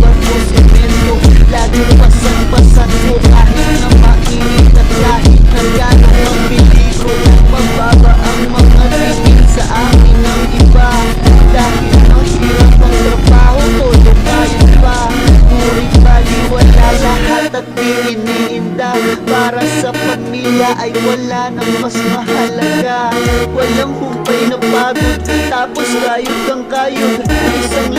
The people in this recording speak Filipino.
bato, semento. Laging pasan-pasan ko kahit na mainit at kahit na gano'n ang peligro. Mababa ang mga tingin sa akin ng iba, dahil ang hirap ang trabaho ko, lumayan pa. Ngunit baliwala lahat at di iniinda. Para sa pamilya ay wala nang mas mahalaga. Walang humpay na pagod, tapos kayod kang kayod. Isang